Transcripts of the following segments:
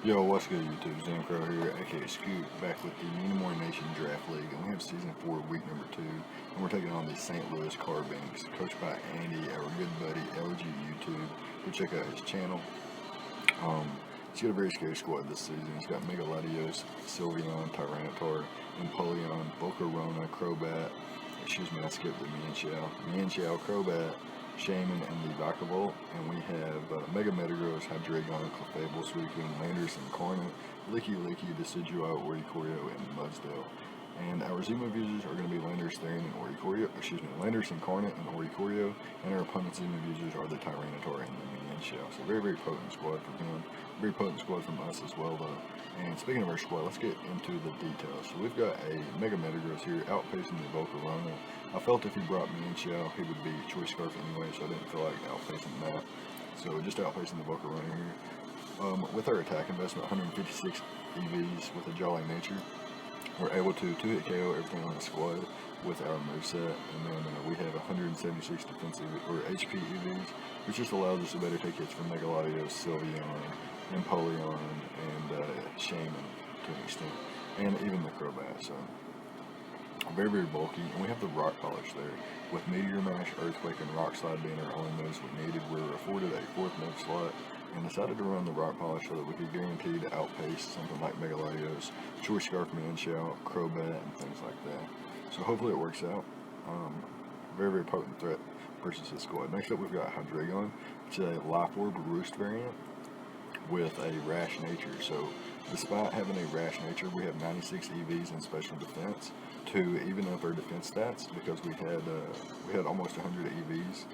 Yo, what's good YouTube? ZAMCRO here, aka Scoot, back with the Unimore Nation Draft League, and we have Season 4, Week number 2, and we're taking on the St. Louis Carbinks, coached by Andy, our good buddy, LG YouTube. Go check out his channel. He's got a very scary squad this season. He's got Mega Latios, Sylveon, Tyranitar, Empoleon, Volcarona, Crobat, I skipped the Mienshao, Crobat, Shaman, and the Vakavolt, and we have Mega Metagross, Hydreigon, Clefable, Suicune, Landers, Incarnate, Licky, Decidueye, Oricorio, and Mudsdale. And our Zuma users are going to be Landers, Therian, and Landers, Incarnate, and Oricorio, and our opponent's Zuma users are the Tyranitar and the Mienshao. So very, very potent squad from him. Very potent squad from us as well, though. And speaking of our squad, let's get into the details. So we've got a Mega Metagross here, outpacing the Volcarona. I felt if he brought Mienshao, he would be Choice Scarf anyway, so I didn't feel like outpacing that. So just outpacing the Volcarona here. With our attack investment, 156 EVs with a Jolly Nature, we're able to 2-hit KO everything on the squad with our moveset, and then we have 176 defensive or HP EVs, which just allows us to better take hits from Mega Latios, Sylveon, Empoleon, and Shaman to an extent, and even the Crobat. So very, very bulky, and we have the Rock Polish there, with Meteor Mash, Earthquake, and Rock Slide being our only moves we needed. We were afforded a 4th move slot, and decided to run the Rock Polish so that we could guarantee to outpace something like Mega Latios, Choice Scarf, Mienshao, Crobat, and things like that. So hopefully it works out. Very, very potent threat versus his squad. Next up, we've got Hydreigon, which is a Life Orb Roost variant with a Rash Nature. So despite having a Rash Nature, we have 96 EVs in Special Defense to even up our defense stats, because we had almost 100 EVs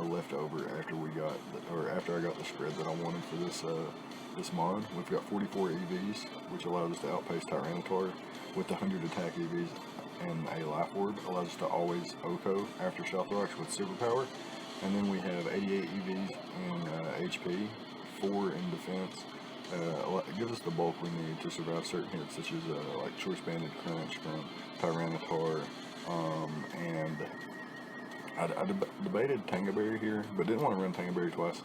left over after I got the spread that I wanted for this mod. We've got 44 EVs, which allows us to outpace Tyranitar with the 100 attack EVs, and a Life Orb allows us to always OHKO after Stealth Rocks with Superpower. And then we have 88 EVs in HP, 4 in defense. It gives us the bulk we need to survive certain hits, such as like Choice Banded Crunch from Tyranitar, and I debated Tangaberry here, but didn't want to run Tangaberry twice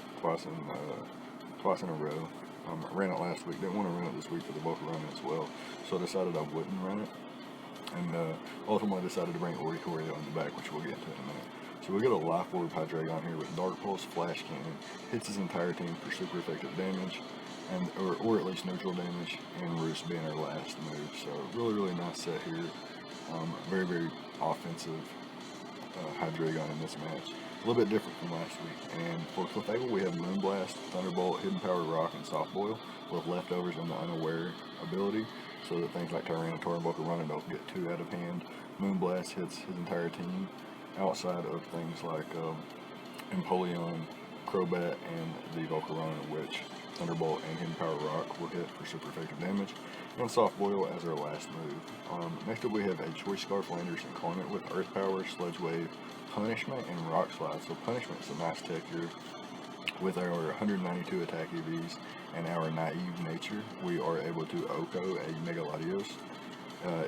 in a row. I ran it last week, didn't want to run it this week for the Volcarona as well, so I decided I wouldn't run it, and ultimately decided to bring Oricorio in the back, which we'll get into in a minute. So we got a Life Orb Hydreigon here with Dark Pulse, Flash Cannon, hits his entire team for super effective damage, and or at least neutral damage, and Roost being our last move. So really, really nice set here. Very, very offensive Hydreigon in this match. A little bit different from last week. And for Clefable, we have Moonblast, Thunderbolt, Hidden Power Rock, and Soft Boil with leftovers and the Unaware ability, so that things like Tyranitar and Volcarona don't get too out of hand. Moonblast hits his entire team outside of things like Empoleon, Crobat, and the Volcarona, which Thunderbolt and Hidden Power Rock will hit for super effective damage, and Soft Boil as our last move. Next up, we have a Choice Scarf Landers Incarnate with Earth Power, Sludge Wave, Punishment, and Rock Slide. So Punishment is a nice tech here. With our 192 attack EVs and our Naive Nature, we are able to OHKO a Mega Latios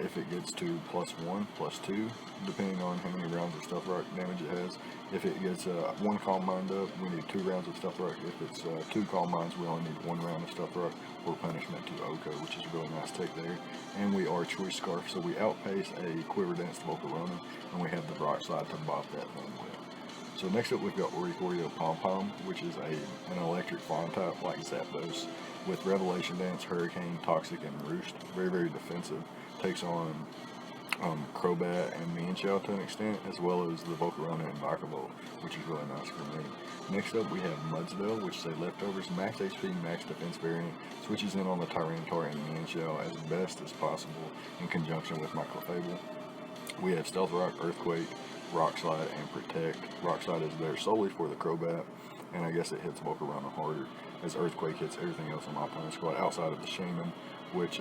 if it gets to +1, +2, depending on how many rounds of Stealth Rock damage it has. If it gets 1 Calm Mind up, we need 2 rounds of Stealth Rock. If it's 2 Calm Minds, we only need 1 round of Stealth Rock for Punishment to OHKO, which is a really nice tech there. And we are Choice Scarf, so we outpace a Quiver Dance Volcarona, and we have the Rock Slide to bop that thing with. So next up, we've got Oricorio Pom Pom, which is an electric fawn type like Zapdos, with Revelation Dance, Hurricane, Toxic, and Roost. Very, very defensive. Takes on Crobat and Mienshao to an extent, as well as the Volcarona and Vakavolt, which is really nice for me. Next up, we have Mudsdale, which is a leftovers max HP, max defense variant. Switches in on the Tyranitar and Mienshao as best as possible in conjunction with my Clefable. We have Stealth Rock, Earthquake, Rock Slide, and Protect. Rock Slide is there solely for the Crobat, and I guess it hits Volcarona harder, as Earthquake hits everything else on my opponent's squad outside of the Shaman, which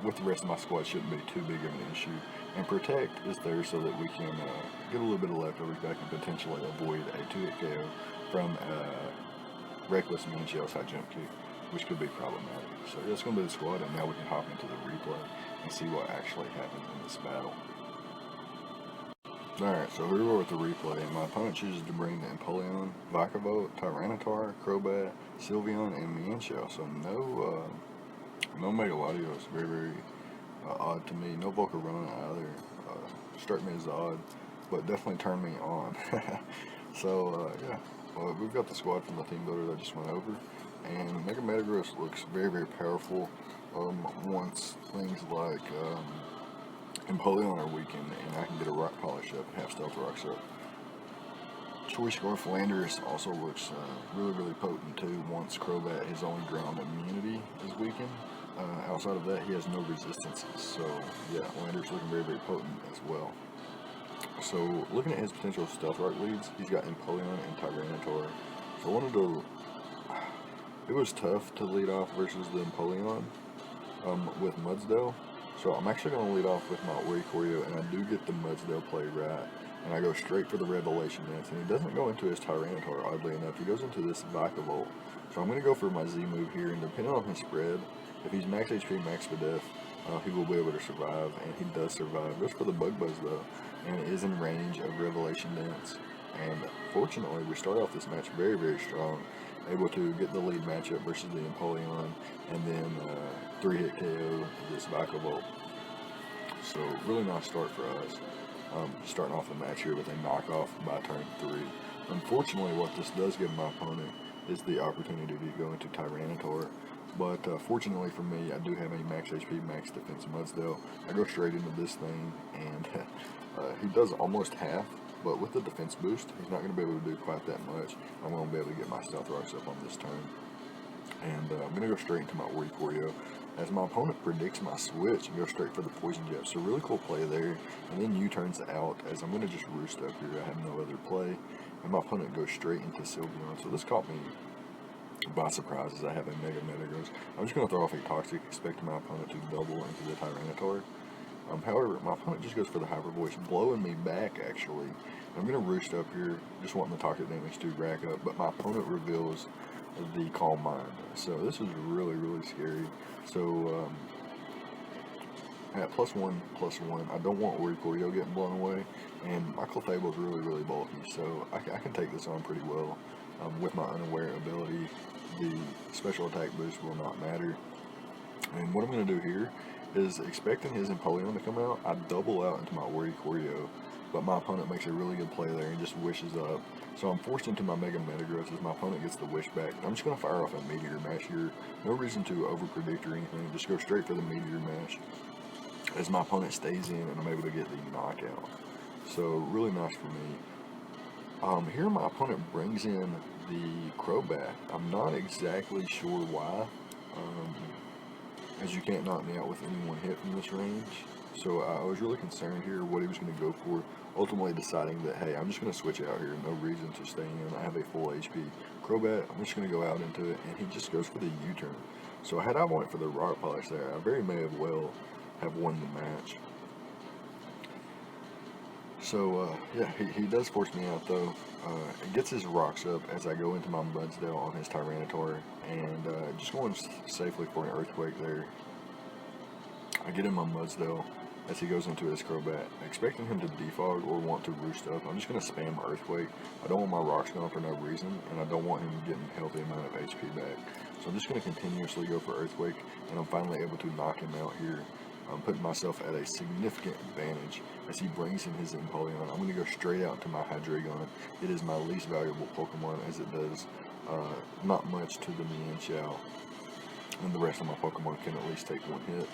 with the rest of my squad shouldn't be too big of an issue. And Protect is there so that we can get a little bit of leftovers back and potentially avoid a 2-hit KO from Reckless Mienshao's high jump kick, which could be problematic. So that's going to be the squad, and now we can hop into the replay and see what actually happened in this battle. Alright, so here we are with the replay, and my opponent chooses to bring the Empoleon, Vakavolt, Tyranitar, Crobat, Sylveon, and Mienshao. So no Megalodios. Very, very odd to me. No Volcarona either. Struck me as odd, but definitely turned me on. So yeah, well, we've got the squad from the team builder that I just went over, and Mega Metagross looks very, very powerful. Once things like Empoleon are weakened, and I can get a Rock Polish up and have Stealth Rocks up. Choice Scarf Landorus also looks really, really potent too. Once Crobat, his only ground immunity is weakened. Outside of that, he has no resistances. So yeah, Landorus looking very, very potent as well. So looking at his potential Stealth Rock leads, he's got Empoleon and Tyranitar. So I wanted to. It was tough to lead off versus the Empoleon with Mudsdale. So I'm actually going to lead off with my Raikougars, and I do get the Mudsdale play right. And I go straight for the Revelation Dance, and he doesn't go into his Tyranitar, oddly enough. He goes into this Vikavolt. So I'm going to go for my Z move here, and depending on his spread, if he's max HP, max to death, he will be able to survive, and he does survive. Goes for the Bug Buzz, though, and it is in range of Revelation Dance. And fortunately, we start off this match very, very strong, able to get the lead matchup versus the Empoleon, and then 3-hit KO this Vikavolt. So really nice start for us. Starting off the match here with a knockoff by turn 3. Unfortunately, what this does give my opponent is the opportunity to go into Tyranitar. But fortunately for me, I do have a max HP, max defense Mudsdale. I go straight into this thing, and he does almost half. But with the defense boost, he's not going to be able to do quite that much. I'm going to be able to get my Stealth Rocks up on this turn. And I'm going to go straight into my Raikougars, as my opponent predicts my switch and go straight for the Poison Jet. So really cool play there. And then U-turns out, as I'm going to just roost up here. I have no other play. And my opponent goes straight into Sylveon. So this caught me by surprise, as I have a Mega Metagross. I'm just going to throw off a Toxic, expecting my opponent to double into the Tyranitar. However, my opponent just goes for the Hyper Voice, blowing me back, actually. I'm going to roost up here, just wanting the Toxic damage to rack up, but my opponent reveals the Calm Mind. So this is really, really scary. So at +1/+1, I don't want Raikougars getting blown away, and my Clefable is really, really bulky, so I can take this on pretty well. With my Unaware ability, the special attack boost will not matter. And what I'm going to do here is, expecting his Empoleon to come out, I double out into my Raikougars, but my opponent makes a really good play there and just wishes up. So I'm forced into my Mega Metagross as my opponent gets the wish back. I'm just going to fire off a Meteor Mash here. No reason to over-predict or anything, just go straight for the Meteor Mash as my opponent stays in and I'm able to get the knockout. So really nice for me. Here my opponent brings in the Crobat. I'm not exactly sure why, as you can't knock me out with any one hit from this range. So I was really concerned here what he was going to go for, ultimately deciding that, hey, I'm just going to switch out here, no reason to stay in. I have a full HP Crobat, I'm just going to go out into it, and he just goes for the U-turn. So had I went for the Rock Polish there, I very may have well have won the match. So, yeah, he does force me out, though. It gets his rocks up as I go into my Mudsdale on his Tyranitar, and just going safely for an Earthquake there. I get in my Mudsdale as he goes into his Crobat, expecting him to defog or want to roost up. I'm just going to spam Earthquake. I don't want my rocks gone for no reason, and I don't want him getting a healthy amount of HP back. So I'm just going to continuously go for Earthquake, and I'm finally able to knock him out here. I'm putting myself at a significant advantage as he brings in his Empoleon. I'm going to go straight out to my Hydreigon. It is my least valuable Pokemon, as it does not much to the Mienshao, and the rest of my Pokemon can at least take one hit.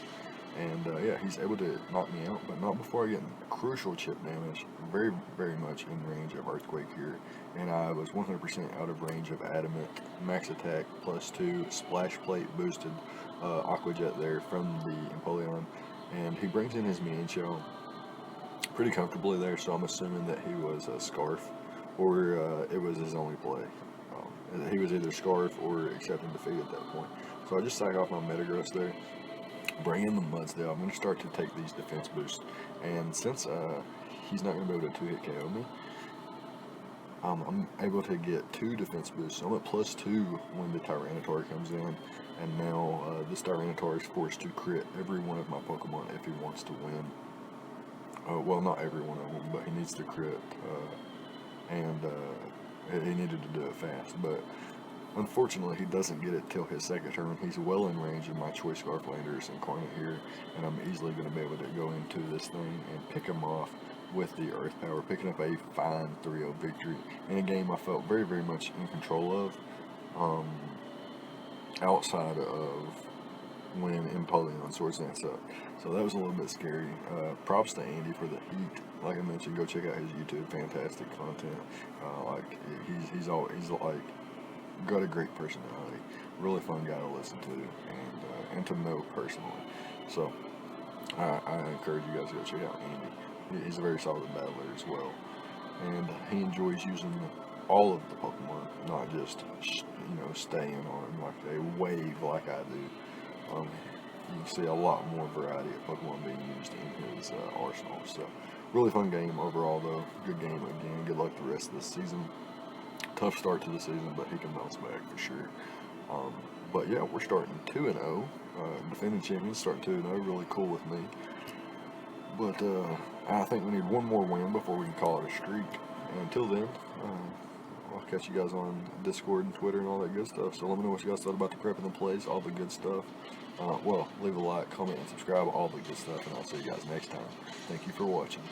And yeah, he's able to knock me out, but not before I get crucial chip damage. Very, very much in range of Earthquake here. And I was 100% out of range of Adamant. Max attack, +2, Splash Plate boosted Aqua Jet there from the Empoleon. And he brings in his Mienshao pretty comfortably there, so I'm assuming that he was a Scarf, or it was his only play. He was either Scarf or accepting defeat at that point. So I just sack off my Metagross there. Bring in the Mudsdale. I'm going to start to take these defense boosts, and since he's not going to be able to 2-hit KO me, I'm able to get 2 defense boosts. So I'm at +2 when the Tyranitar comes in, and now this Tyranitar is forced to crit every one of my Pokemon if he wants to win. Well, not every one of them, but he needs to crit, and he needed to do it fast. But Unfortunately, he doesn't get it till his second turn. He's well in range of my choice Scarflanders incarnate here, and I'm easily going to be able to go into this thing and pick him off with the Earth Power, picking up a fine 3-0 victory in a game I felt very, very much in control of, outside of when imposing on Swords Dance Up. So that was a little bit scary. Props to Andy for the heat. Like I mentioned, go check out his YouTube. Fantastic content. Like he's like got a great personality. Really fun guy to listen to and to know personally. So I encourage you guys to go check out Andy. He's a very solid battler as well, and he enjoys using all of the Pokemon, not just staying on like a wave like I do. You can see a lot more variety of Pokemon being used in his arsenal. So, really fun game overall, though. Good game again. Good luck the rest of the season. Tough start to the season, but he can bounce back for sure. But yeah, we're starting 2-0. Defending champions starting 2-0. Really cool with me. But I think we need one more win before we can call it a streak. And until then, I'll catch you guys on Discord and Twitter and all that good stuff. So let me know what you guys thought about the prep and the plays, all the good stuff. Well, leave a like, comment, and subscribe, all the good stuff, and I'll see you guys next time. Thank you for watching.